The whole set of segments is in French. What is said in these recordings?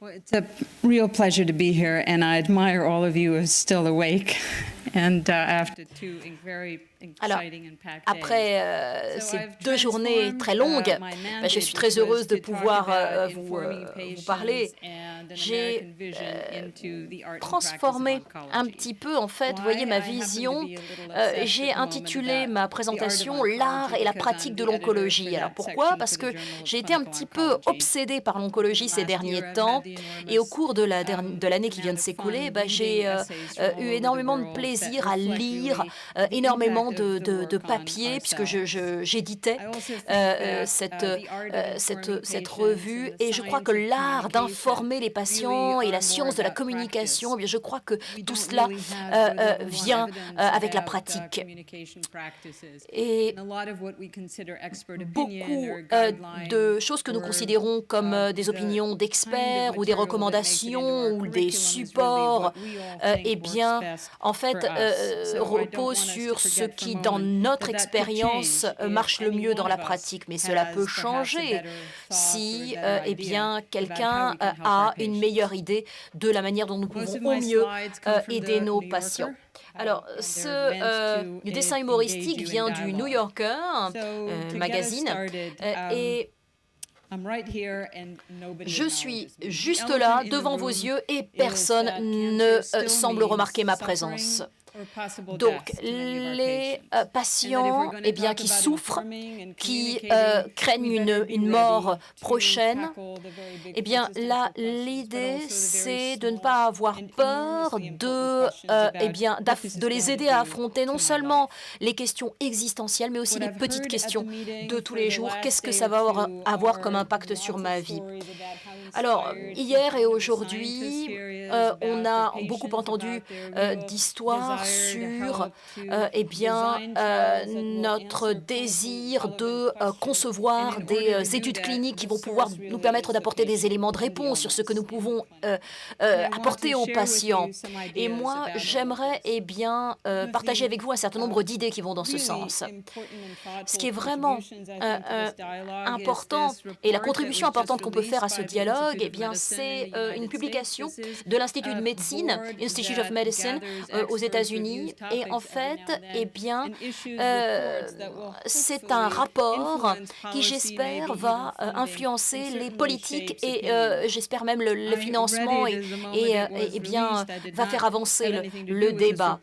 Well, it's a real pleasure to be here, and I admire all of you who are still awake, and after two very Alors, exciting and packed après days. ces 2 journées très longues, je suis très heureuse de pouvoir vous parler. J'ai transformé un petit peu, en fait, vous voyez, ma vision. J'ai intitulé ma présentation «L'art et la pratique de l'oncologie». Alors pourquoi? Parce que j'ai été un petit peu obsédée par l'oncologie ces derniers temps, et au cours de l'année qui vient de s'écouler, j'ai eu énormément de plaisir à lire énormément de papiers, puisque j'éditais cette revue, et je crois que l'art d'informer les patients et la science de la communication, eh bien, je crois que tout cela vient avec la pratique. Et beaucoup de choses que nous considérons comme des opinions d'experts ou des recommandations ou des supports, eh bien, en fait, reposent sur ce qui, dans notre expérience, marche le mieux dans la pratique. Mais cela peut changer si eh bien, quelqu'un a une meilleure idée de la manière dont nous pouvons au mieux aider nos patients. Alors, ce dessin humoristique vient du New Yorker magazine, et je suis juste là, devant vos yeux, et personne ne semble remarquer ma présence. Donc, les patients eh bien, qui souffrent, qui craignent une mort prochaine, eh bien, là, l'idée, c'est de ne pas avoir peur, de les aider à affronter non seulement les questions existentielles, mais aussi les petites questions de tous les jours. Qu'est-ce que ça va avoir comme impact sur ma vie? Alors, hier et aujourd'hui, on a beaucoup entendu d'histoires sur eh bien, notre désir de concevoir des études cliniques qui vont pouvoir nous permettre d'apporter des éléments de réponse sur ce que nous pouvons apporter aux patients. Et moi, j'aimerais eh bien, partager avec vous un certain nombre d'idées qui vont dans ce sens. Ce qui est vraiment important, et la contribution importante qu'on peut faire à ce dialogue, eh bien, c'est une publication de l'Institut de médecine, Institute of Medicine, aux États-Unis. Et en fait, eh bien, c'est un rapport qui, j'espère, va influencer les politiques et j'espère même le financement, et eh bien, va faire avancer le débat.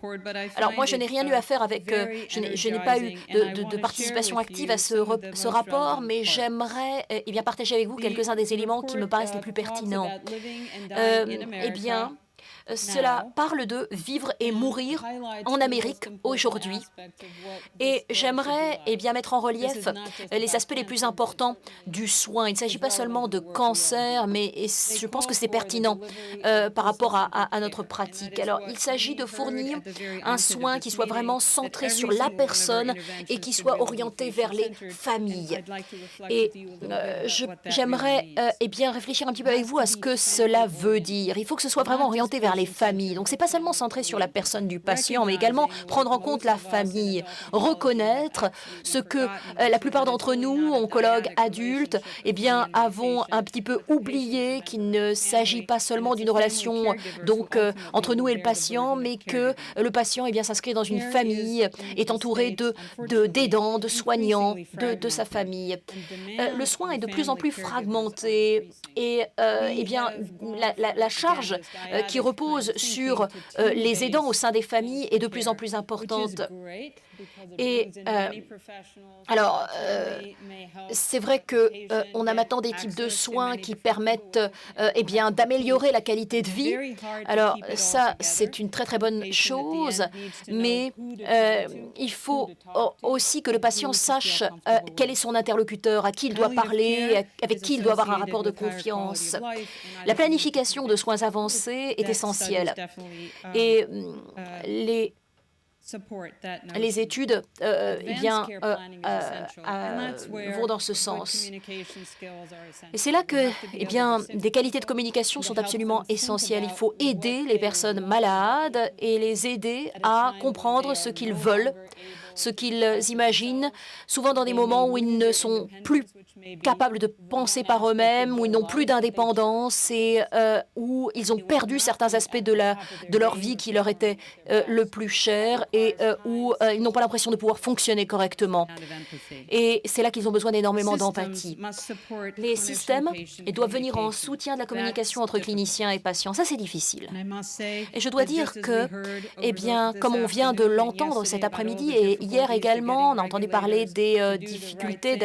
Alors moi, je n'ai rien eu à faire avec, je n'ai pas eu de participation active à ce rapport, mais j'aimerais eh bien, partager avec vous quelques-uns des éléments qui me paraissent les plus pertinents. Eh bien, cela parle de vivre et mourir en Amérique aujourd'hui. Et j'aimerais eh bien, mettre en relief les aspects les plus importants du soin. Il ne s'agit pas seulement de cancer, mais je pense que c'est pertinent par rapport à notre pratique. Alors, il s'agit de fournir un soin qui soit vraiment centré sur la personne et qui soit orienté vers les familles. Et j'aimerais eh bien, réfléchir un petit peu avec vous à ce que cela veut dire. Il faut que ce soit vraiment orienté vers les familles. Donc, ce n'est pas seulement centré sur la personne du patient, mais également prendre en compte la famille, reconnaître ce que la plupart d'entre nous, oncologues adultes, eh bien, avons un petit peu oublié, qu'il ne s'agit pas seulement d'une relation donc entre nous et le patient, mais que le patient eh bien, s'inscrit dans une famille, est entouré d'aidants, de soignants, de sa famille. Le soin est de plus en plus fragmenté, et eh bien, la charge qui repose sur les aidants au sein des familles est de plus en plus importante. Et alors, c'est vrai que on a maintenant des types de soins qui permettent eh bien, d'améliorer la qualité de vie. Alors ça, c'est une très très bonne chose, mais il faut aussi que le patient sache quel est son interlocuteur, à qui il doit parler, avec qui il doit avoir un rapport de confiance. La planification de soins avancés est essentielle, et les études eh bien, vont dans ce sens. Et c'est là que eh bien, des qualités de communication sont absolument essentielles. Il faut aider les personnes malades et les aider à comprendre ce qu'ils veulent ce qu'ils imaginent, souvent dans des moments où ils ne sont plus capables de penser par eux-mêmes, où ils n'ont plus d'indépendance et où ils ont perdu certains aspects de leur vie qui leur étaient le plus cher et où ils n'ont pas l'impression de pouvoir fonctionner correctement. Et c'est là qu'ils ont besoin d'énormément d'empathie. Les systèmes doivent venir en soutien de la communication entre cliniciens et patients. Ça, c'est difficile. Et je dois dire que, eh bien, comme on vient de l'entendre cet après-midi et hier également, on a entendu parler des difficultés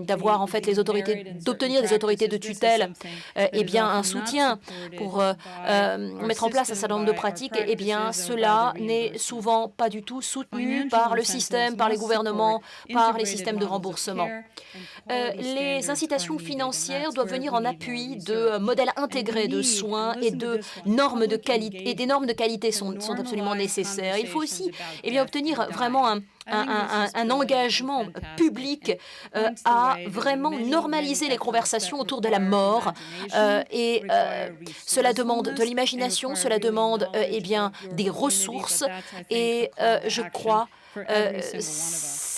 d'avoir en fait les autorités, d'obtenir des autorités de tutelle, eh bien, un soutien pour mettre en place un certain nombre de pratiques. Eh bien, cela n'est souvent pas du tout soutenu par le système, par les gouvernements, par les systèmes de remboursement. Les incitations financières doivent venir en appui de modèles intégrés de soins et de normes de qualité. Et des normes de qualité sont absolument nécessaires. Il faut aussi obtenir vraiment un engagement public à vraiment normaliser les conversations autour de la mort. Cela demande de l'imagination, cela demande des ressources et je crois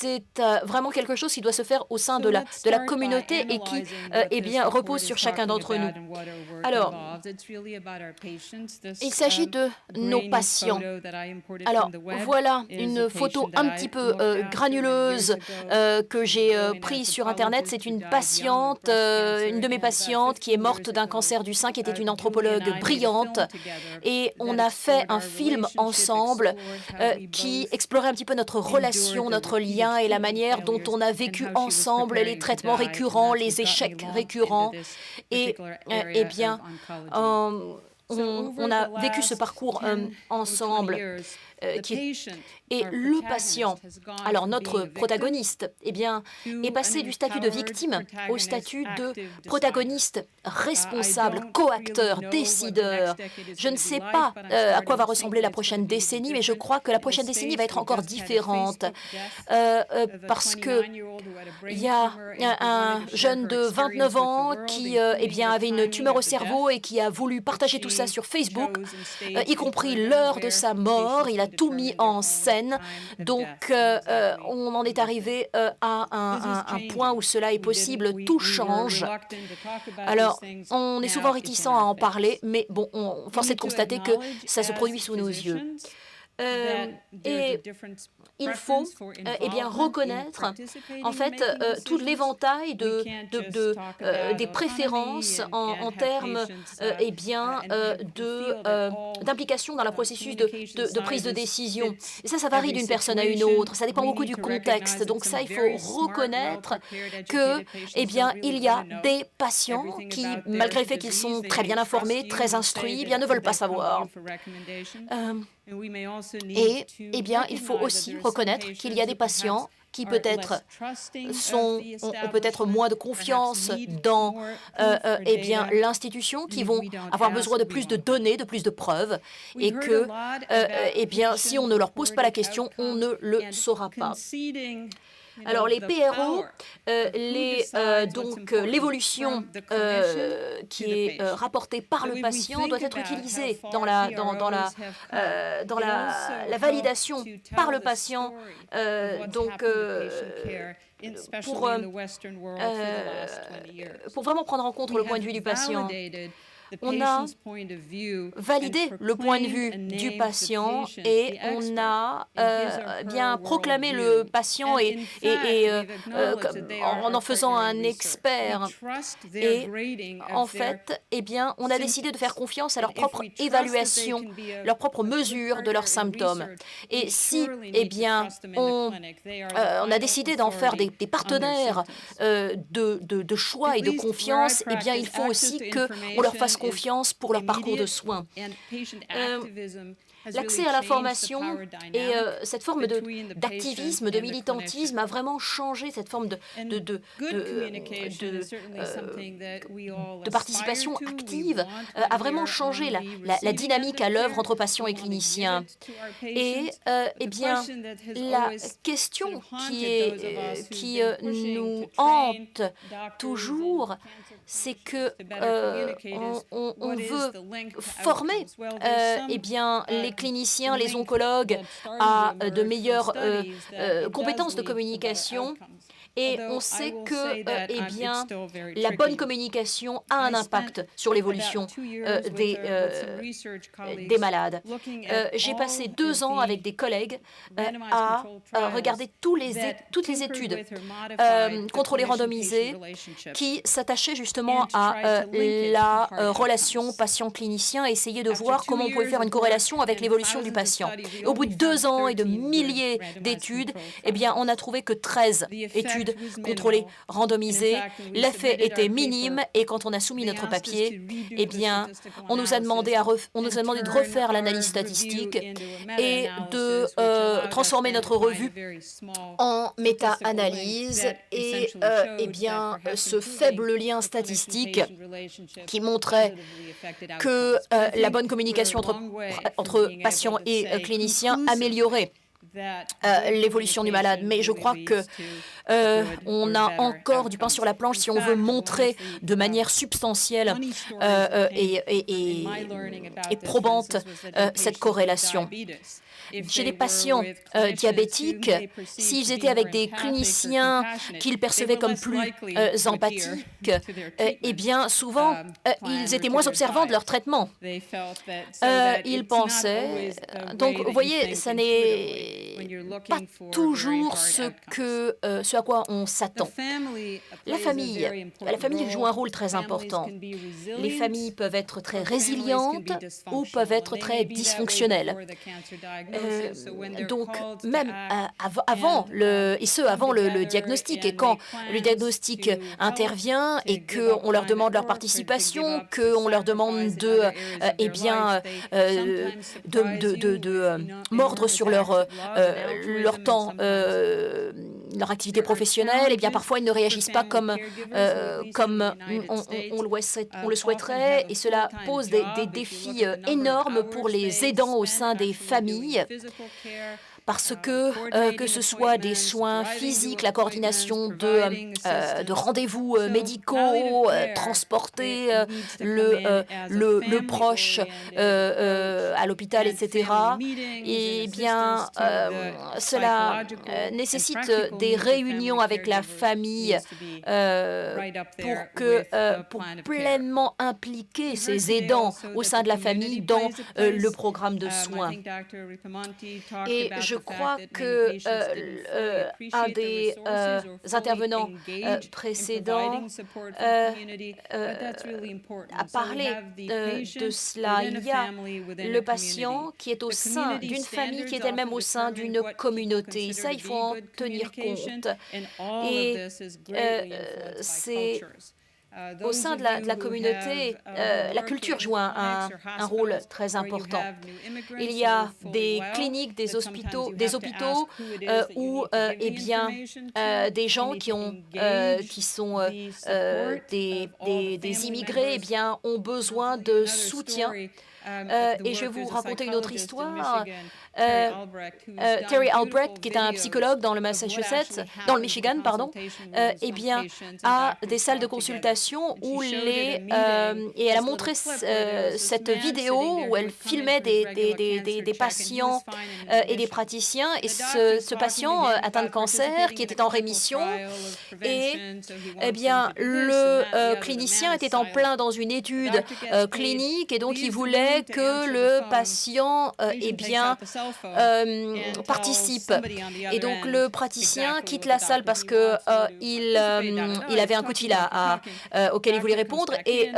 c'est vraiment quelque chose qui doit se faire au sein de la communauté et qui repose sur chacun d'entre nous. Alors, il s'agit de nos patients. Alors, voilà une photo un petit peu granuleuse que j'ai prise sur Internet. C'est une patiente, une de mes patientes qui est morte d'un cancer du sein, qui était une anthropologue brillante. Et on a fait un film ensemble qui explorait un petit peu notre relation, notre lien et la manière dont on a vécu ensemble les traitements récurrents, les échecs récurrents. Et on a vécu ce parcours ensemble. Et le patient, alors notre protagoniste, est passé du statut de victime au statut de protagoniste responsable, coacteur, décideur. Je ne sais pas à quoi va ressembler la prochaine décennie, mais je crois que la prochaine décennie va être encore différente parce que il y a un jeune de 29 ans qui avait une tumeur au cerveau et qui a voulu partager tout ça sur Facebook, y compris l'heure de sa mort. Il a tout mis en scène. Donc, on en est arrivé à un point où cela est possible. Tout change. Alors, on est souvent réticent à en parler, mais bon, force est de constater que ça se produit sous nos yeux. Et il faut reconnaître en fait tout l'éventail des préférences en termes d'implication dans le processus de prise de décision. Et ça varie d'une personne à une autre, ça dépend beaucoup du contexte. Donc ça, il faut reconnaître que il y a des patients qui, malgré le fait qu'ils sont très bien informés, très instruits, ne veulent pas savoir. Et il faut aussi reconnaître qu'il y a des patients qui peut-être ont peut-être moins de confiance dans l'institution, qui vont avoir besoin de plus de données, de plus de preuves, et que si on ne leur pose pas la question, on ne le saura pas. Alors les PRO, l'évolution qui est rapportée par le patient doit être utilisée dans la validation par le patient, pour vraiment prendre en compte le point de vue du patient. On a validé le point de vue du patient et on a proclamé le patient en faisant un expert. Et en fait, on a décidé de faire confiance à leur propre évaluation, leur propre mesure de leurs symptômes. Et si on a décidé d'en faire des partenaires de choix et de confiance, il faut aussi qu'on leur fasse confiance pour leur parcours de soins. L'accès à l'information et cette forme d'activisme, de militantisme a vraiment changé cette forme de participation active, a vraiment changé la dynamique à l'œuvre entre patients et cliniciens. Et la question qui nous hante toujours, c'est que on veut former les cliniciens, les oncologues à de meilleures compétences de communication. Et on sait que eh bien, la bonne communication a un impact sur l'évolution des malades. J'ai passé 2 ans avec des collègues à regarder toutes les études contrôlées randomisées qui s'attachaient justement à la relation patient-clinicien et essayer de voir comment on pouvait faire une corrélation avec l'évolution du patient. Et au bout de 2 ans et de milliers d'études, eh bien, on n'a trouvé que 13 études contrôlées randomisées. L'effet était minime et quand on a soumis notre papier, eh bien, on nous a demandé de refaire l'analyse statistique et de transformer notre revue en méta-analyse et eh bien, ce faible lien statistique qui montrait que la bonne communication entre patients et cliniciens améliorait l'évolution du malade. Mais je crois que on a encore du pain sur la planche si on veut montrer de manière substantielle et probante cette corrélation. Chez les patients diabétiques, s'ils étaient avec des cliniciens qu'ils percevaient comme plus empathiques, eh bien, souvent, ils étaient moins observants de leur traitement. Ils pensaient... Donc, vous voyez, ça n'est pas toujours ce à quoi on s'attend. La famille joue un rôle très important. Les familles peuvent être très résilientes ou peuvent être très dysfonctionnelles. Donc, même avant le diagnostic, et quand le diagnostic intervient et qu'on leur demande leur participation, qu'on leur demande de mordre sur leur temps, leur activité professionnelle, et bien parfois ils ne réagissent pas comme on le souhaiterait, et cela pose des défis énormes pour les aidants au sein des familles. Parce que ce soit des soins physiques, la coordination de rendez-vous médicaux, transporter le proche à l'hôpital, etc., et bien, cela nécessite des réunions avec la famille pour pleinement impliquer ces aidants au sein de la famille dans le programme de soins. Et je crois que un des intervenants précédents a parlé de cela. Il y a le patient qui est au sein d'une famille qui est elle-même au sein d'une communauté. Et ça, il faut en tenir compte. Et c'est... Au sein de la communauté, la culture joue un rôle très important. Il y a des cliniques, des hôpitaux où eh bien, des gens qui sont des immigrés eh bien, ont besoin de soutien. Et je vais vous raconter une autre histoire. Terry Albrecht, qui est un psychologue dans le Michigan, eh bien, a des salles de consultation où et elle a montré cette vidéo où elle filmait des patients et des praticiens, et ce patient atteint de cancer qui était en rémission, et eh bien, le clinicien était en plein dans une étude clinique, et donc il voulait que le patient participe. Et donc le praticien quitte la salle parce que il avait un coup de fil auquel il voulait répondre, et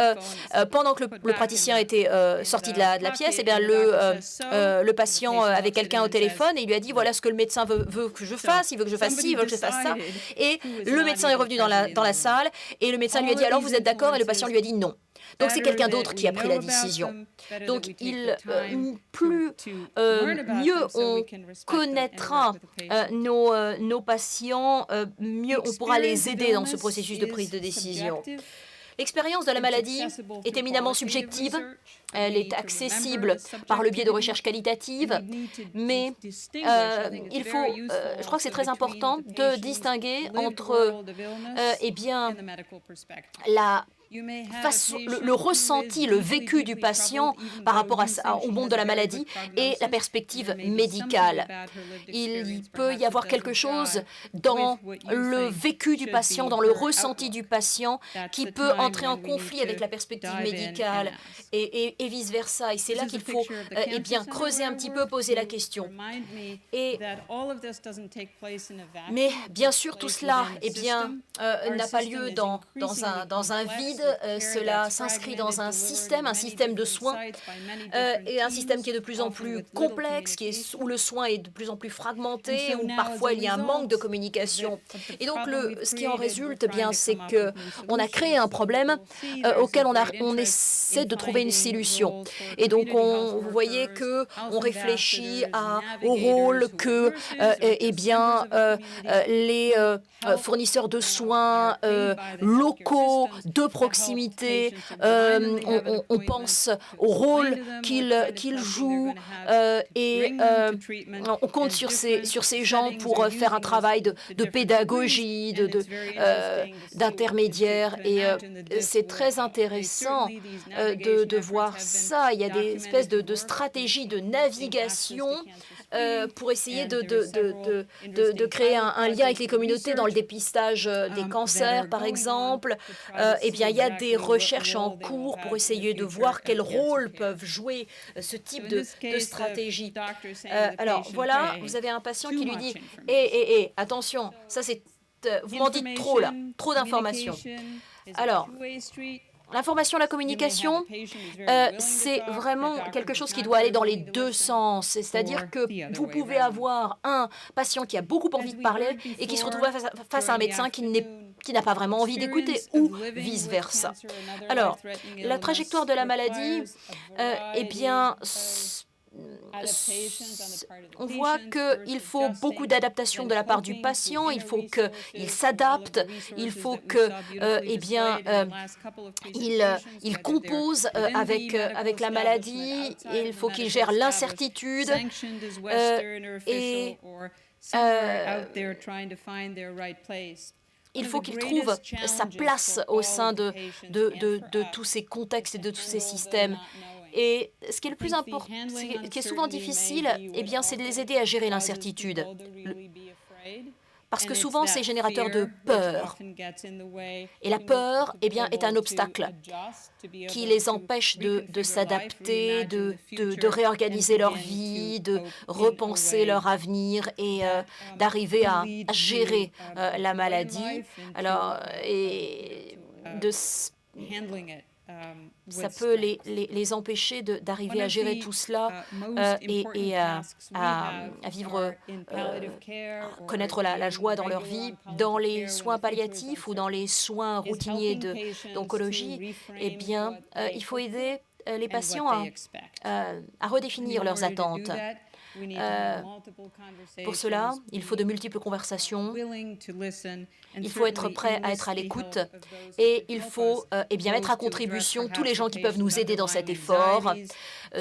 pendant que le praticien était sorti de la pièce, eh bien le patient avait quelqu'un au téléphone et il lui a dit voilà ce que le médecin veut que je fasse, il veut que je fasse ci, il veut que je fasse ça, et le médecin est revenu dans la salle et le médecin lui a dit alors vous êtes d'accord, et le patient lui a dit non. Donc c'est quelqu'un d'autre qui a pris la décision. Donc mieux on connaîtra nos patients, mieux on pourra les aider dans ce processus de prise de décision. L'expérience de la maladie est éminemment subjective. elle est accessible par le biais de recherche qualitative, mais il faut, je crois que c'est très important de distinguer entre eh bien, le ressenti, le vécu du patient par rapport au monde de la maladie et la perspective médicale. Il peut y avoir quelque chose dans le vécu du patient, dans le ressenti du patient, qui peut entrer en conflit avec la perspective médicale et vice-versa. Et c'est là qu'il faut eh bien, creuser un petit peu, poser la question. Mais bien sûr, tout cela eh bien, n'a pas lieu dans un vide. Cela s'inscrit dans un système de soins, et un système qui est de plus en plus complexe, où le soin est de plus en plus fragmenté, où parfois il y a un manque de communication. Et donc, ce qui en résulte, eh bien, c'est qu'on a créé un problème auquel on essaie de trouver une solution. Et donc, vous voyez qu'on réfléchit au rôle que eh bien, les fournisseurs de soins locaux, de proximité, on pense au rôle qu'ils jouent et on compte sur ces gens pour faire un travail de pédagogie, d'intermédiaire. Et c'est très intéressant de voir ça. Il y a des espèces de stratégies de navigation pour essayer de créer un lien avec les communautés dans le dépistage des cancers, par exemple. Eh bien, il y a des recherches en cours pour essayer de voir quel rôle peuvent jouer ce type de stratégie. Alors, voilà, vous avez un patient qui lui dit « attention, ça c'est... vous m'en dites trop, là, trop d'informations. » Alors, l'information, la communication, c'est vraiment quelque chose qui doit aller dans les deux sens. C'est-à-dire que vous pouvez avoir un patient qui a beaucoup envie de parler et qui se retrouve face à un médecin qui n'a pas vraiment envie d'écouter, ou vice-versa. Alors, la trajectoire de la maladie, eh bien, on voit qu'il faut beaucoup d'adaptation de la part du patient, il faut qu'il s'adapte, il faut que, eh bien, il compose avec la maladie, il faut qu'il gère l'incertitude et il faut qu'il trouve sa place au sein de tous ces contextes et de tous ces systèmes. Et ce qui est le plus important, ce qui est souvent difficile, eh bien, c'est de les aider à gérer l'incertitude. Parce que souvent, c'est générateur de peur. Et la peur, eh bien, est un obstacle qui les empêche de s'adapter, de réorganiser leur vie, de repenser leur avenir et d'arriver à gérer la maladie. Alors, et ça peut les empêcher d'arriver à gérer tout cela et à vivre, à connaître la joie dans leur vie. Dans les soins palliatifs ou dans les soins routiniers d'oncologie, eh bien, il faut aider les patients à redéfinir leurs attentes. Pour cela, il faut de multiples conversations, il faut être prêt à être à l'écoute et il faut eh bien, mettre à contribution tous les gens qui peuvent nous aider dans cet effort,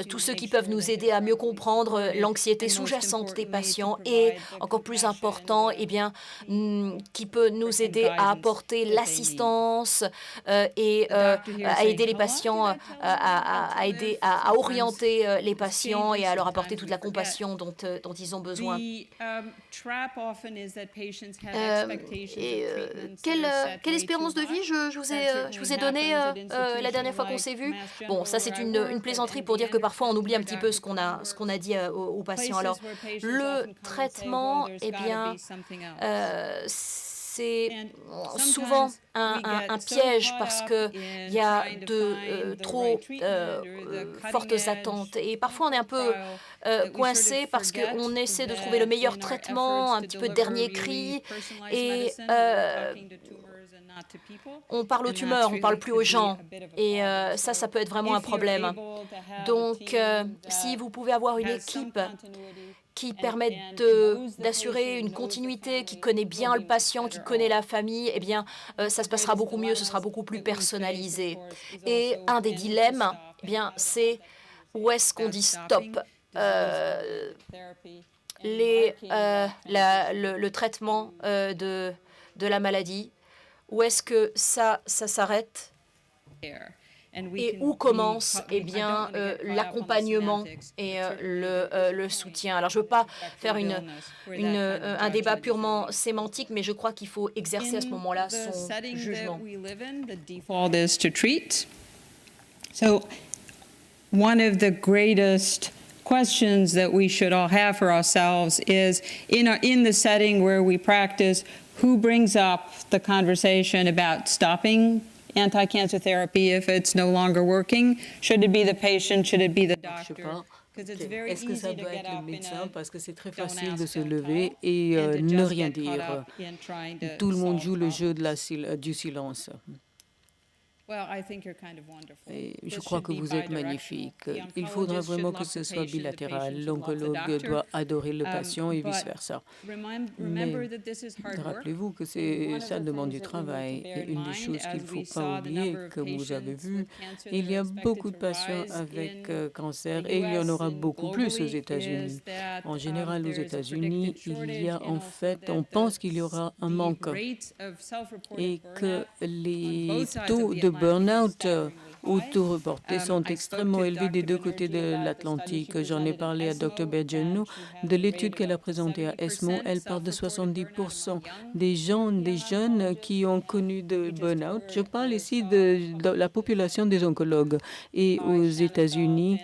tous ceux qui peuvent nous aider à mieux comprendre l'anxiété sous-jacente des patients et, encore plus important, eh bien, qui peut nous aider à apporter l'assistance et à aider les patients, à orienter les patients et à leur apporter toute la compassion dont ils ont besoin. Quelle espérance de vie je vous ai donné la dernière fois qu'on s'est vu? Bon, ça c'est une plaisanterie pour dire que parfois on oublie un petit peu ce qu'on a dit aux patients. Alors, le traitement, eh bien, c'est souvent un piège parce qu'il y a de trop fortes attentes. Et parfois, on est un peu coincé parce qu'on essaie de trouver le meilleur traitement, un petit peu de dernier cri. Et on parle aux tumeurs, on ne parle plus aux gens. Et ça peut être vraiment un problème. Donc, si vous pouvez avoir une équipe qui permet d'assurer une continuité, qui connaît bien le patient, qui connaît la famille, eh bien, ça se passera beaucoup mieux, ce sera beaucoup plus personnalisé. Et un des dilemmes, eh bien, c'est où est-ce qu'on dit stop le traitement de la maladie, où est-ce que ça s'arrête et où commence eh bien, l'accompagnement et le soutien. Alors, je ne veux pas faire un débat purement sémantique, mais je crois qu'il faut exercer à ce moment-là son jugement. So, one of the greatest questions that we should all have for ourselves is, in the setting where we practice, who brings up the conversation about stopping anti-cancer therapy if it's no longer working? Should it be the patient? Should it be the doctor? Est-ce que ça doit être le médecin? Parce que c'est très facile de se lever et ne rien dire. Tout le monde joue le jeu du silence. Et je crois que vous êtes magnifique. Il faudra vraiment que ce soit bilatéral. L'oncologue doit adorer le patient et vice-versa. Mais rappelez-vous que ça demande du travail. Et une des choses qu'il ne faut pas oublier, que vous avez vu, il y a beaucoup de patients avec cancer et il y en aura beaucoup plus aux États-Unis. En général, aux États-Unis, il y a en fait, on pense qu'il y aura un manque et que les taux de burn-out auto-reportés sont extrêmement élevés des deux côtés de l'Atlantique. J'en ai parlé à Dr. Bergeno. De l'étude qu'elle a présentée à ESMO, elle parle de 70% des jeunes qui ont connu de burn-out. Je parle ici de la population des oncologues. Et aux États-Unis,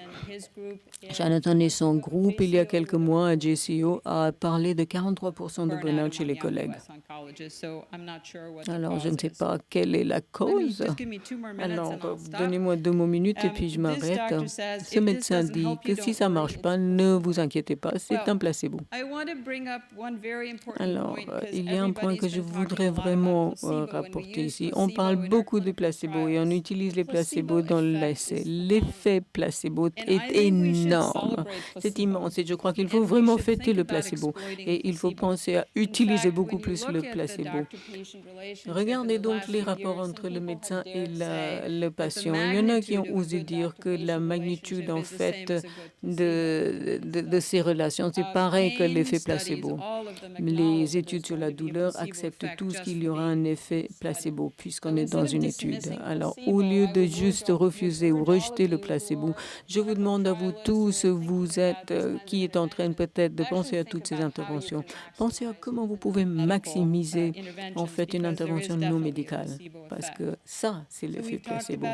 Jonathan et son groupe, il y a quelques mois à JCO, a parlé de 43% de burn-out chez les collègues. Alors, je ne sais pas quelle est la cause. Alors, donnez-moi 2 minutes et puis je m'arrête. Ce médecin dit que si ça ne marche pas, ne vous inquiétez pas, c'est un placebo. Alors, il y a un point que je voudrais vraiment rapporter ici. On parle beaucoup de placebo et on utilise les placebos dans l'essai. L'effet placebo est énorme. C'est immense et je crois qu'il faut vraiment fêter le placebo et il faut penser à utiliser beaucoup plus le placebo. Regardez donc les rapports entre le médecin et le patient. Il y en a qui ont osé dire que la magnitude, en fait, de ces relations, c'est pareil que l'effet placebo. Les études sur la douleur acceptent tous qu'il y aura un effet placebo, puisqu'on est dans une étude. Alors, au lieu de juste refuser ou rejeter le placebo, je vous demande à vous tous, vous êtes, qui est en train peut-être de penser à toutes ces interventions, pensez à comment vous pouvez maximiser, en fait, une intervention non médicale, parce que ça, c'est l'effet placebo.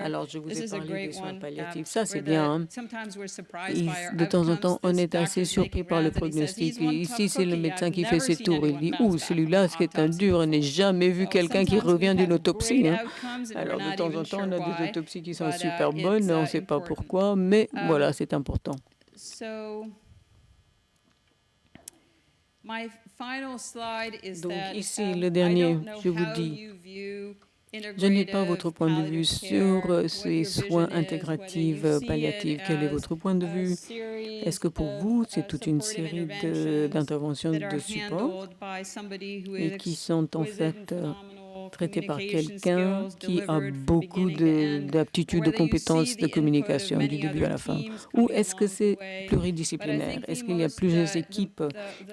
Alors, je vous ai parlé des soins palliatifs. Ça, c'est bien. Hein? De temps en temps, on est assez surpris par le prognostic. Et ici, c'est le médecin qui fait ses tours. Il dit, ouh, celui-là, ce qui est un dur, on n'a jamais vu quelqu'un qui revient d'une autopsie. Hein? Alors, de temps en temps, on a des autopsies qui sont super bonnes. On ne sait pas pourquoi, mais voilà, c'est important. Donc, ici, le dernier, je vous dis, je n'ai pas votre point de vue sur ces soins intégratifs palliatifs. Quel est votre point de vue? Est-ce que pour vous, c'est toute une série d'interventions de support et qui sont en fait traitées par quelqu'un qui a beaucoup d'aptitudes, de compétences de communication du début à la fin? Ou est-ce que c'est pluridisciplinaire? Est-ce qu'il y a plusieurs équipes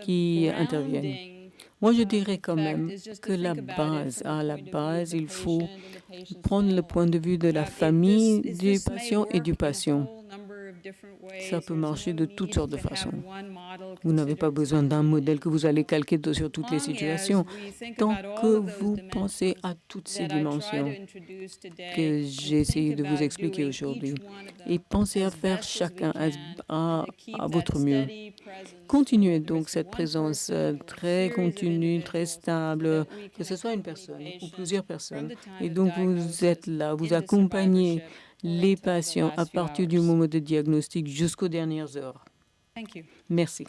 qui interviennent? Moi, je dirais quand même que à la base, il faut prendre le point de vue de la famille du patient et du patient. Ça peut marcher de toutes sortes de façons. Vous n'avez pas besoin d'un modèle que vous allez calquer sur toutes les situations. Tant que vous pensez à toutes ces dimensions que j'ai essayé de vous expliquer aujourd'hui, et pensez à faire chacun à votre mieux. Continuez donc cette présence très continue, très stable, que ce soit une personne ou plusieurs personnes. Et donc vous êtes là, vous accompagnez les patients à partir du moment de diagnostic jusqu'aux dernières heures. Merci.